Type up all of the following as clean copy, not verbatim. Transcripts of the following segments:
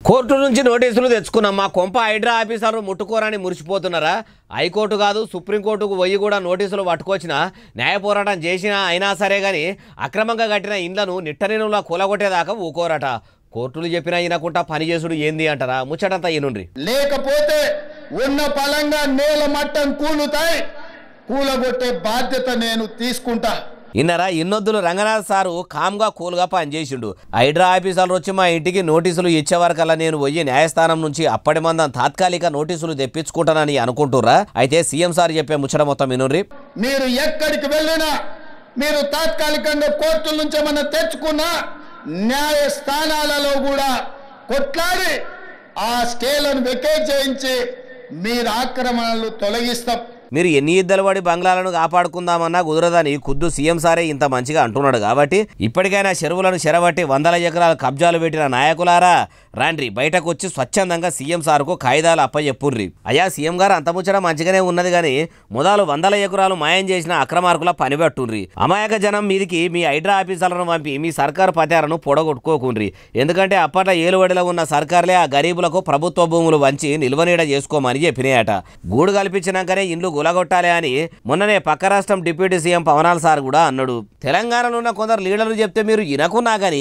Court నుంచి నోటీసులు తెచ్చుకున్నాం. మా కొంప హైడ్రా ఆఫీసర్లు ముట్టుకోరని మురిసిపోతున్నారా? హైకోర్టు కాదు సుప్రీంకోర్టుకు పోయి కూడా నోటీసులు పట్టుకొచ్చిన న్యాయ పోరాటం చేసినా అయినా సరే గాని అక్రమంగా కట్టిన ఇండ్లను నిట్టనినులా కూలగొట్టేదాకా ఊకోరట. కోర్టులు చెప్పినా వినకుండా పనిచేసుడు ఏంది అంటారా? ముచ్చటంతా ఈనుండ్రి. లేకపోతే ఉన్న పలంగా నేల మట్టం కూలుతాయి, కూలగొట్టే బాధ్యత నేను తీసుకుంటా. ఇన్నరా ఇన్నొద్దులు రంగనాథ్ సారు కామ్గా కూల్గా పనిచేసిండు. హైడ్రా ఆఫీసర్లు వచ్చి మా ఇంటికి నోటీసులు ఇచ్చేవరకల్లా నేను పోయి న్యాయస్థానం నుంచి అప్పటి మందం తాత్కాలిక నోటీసులు తెప్పించుకుంటానని అనుకుంటుర్రా? అయితే సీఎం సార్ చెప్పే ముచ్చట మొత్తం వినుర్రి. మీరు ఎక్కడికి వెళ్ళినా, మీరు తాత్కాలికంగా కోర్టుల నుంచి ఏమన్నా తెచ్చుకున్నా న్యాయస్థానాలలో కూడా కొట్లాడి ఆ స్కేలను వెకేట్ చేయించి మీరు ఆక్రమణలు తొలగిస్తాం. మీరు ఎన్ని ఇద్దరు పడి బంగ్లాలను కాపాడుకుందామన్నా కుదరదని ఖుద్దు సీఎం సారే ఇంత మంచిగా అంటున్నాడు. కాబట్టి ఇప్పటికైనా చెరువులను చెరబట్టి 100 ఎకరాల కబ్జాలు పెట్టిన నాయకులారా రాండ్రి, బయటకు వచ్చి స్వచ్ఛందంగా సీఎం సార్కు కాయిదాలు అప్పచెప్పుర్రి. అయ్యా సీఎం గారు అంత ముచ్చట మంచిగానే ఉన్నది కానీ మొదలు 100 ఎకరాలు మాయం చేసిన అక్రమార్కుల పనిపెట్టుండ్రి. అమాయక జనం మీదికి మీ హైడ్రా ఆఫీసర్లను పంపి మీ సర్కారు పతారను పొడగొట్టుకోకుండ్రి. ఎందుకంటే అప్పట్లో ఏలుబడిలో ఉన్న సర్కారులే ఆ గరీబులకు ప్రభుత్వ భూములు వంచి నిల్వనీడ చేసుకోమని చెప్పినాయట. గూడు కల్పించినాకనే ఇండ్లు గులగొట్టాలి అని మొన్ననే పక్క రాష్ట్రం డిప్యూటీ సీఎం పవనాల్ సార్ కూడా అన్నాడు. తెలంగాణలో ఉన్న కొందరు లీడర్లు చెప్తే మీరు ఇనకున్నా కానీ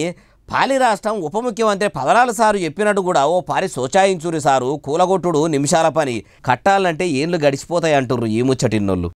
పాలి రాష్ట్రం ఉప ముఖ్యమంత్రి పవనాల్ సారు చెప్పినట్టు కూడా ఓ పారి సోచాయించురి సారు. కూలగొట్టుడు నిమిషాల పని, కట్టాలంటే ఏండ్లు గడిచిపోతాయి అంటుర్రు ఈ ముచ్చటిన్నోళ్ళు.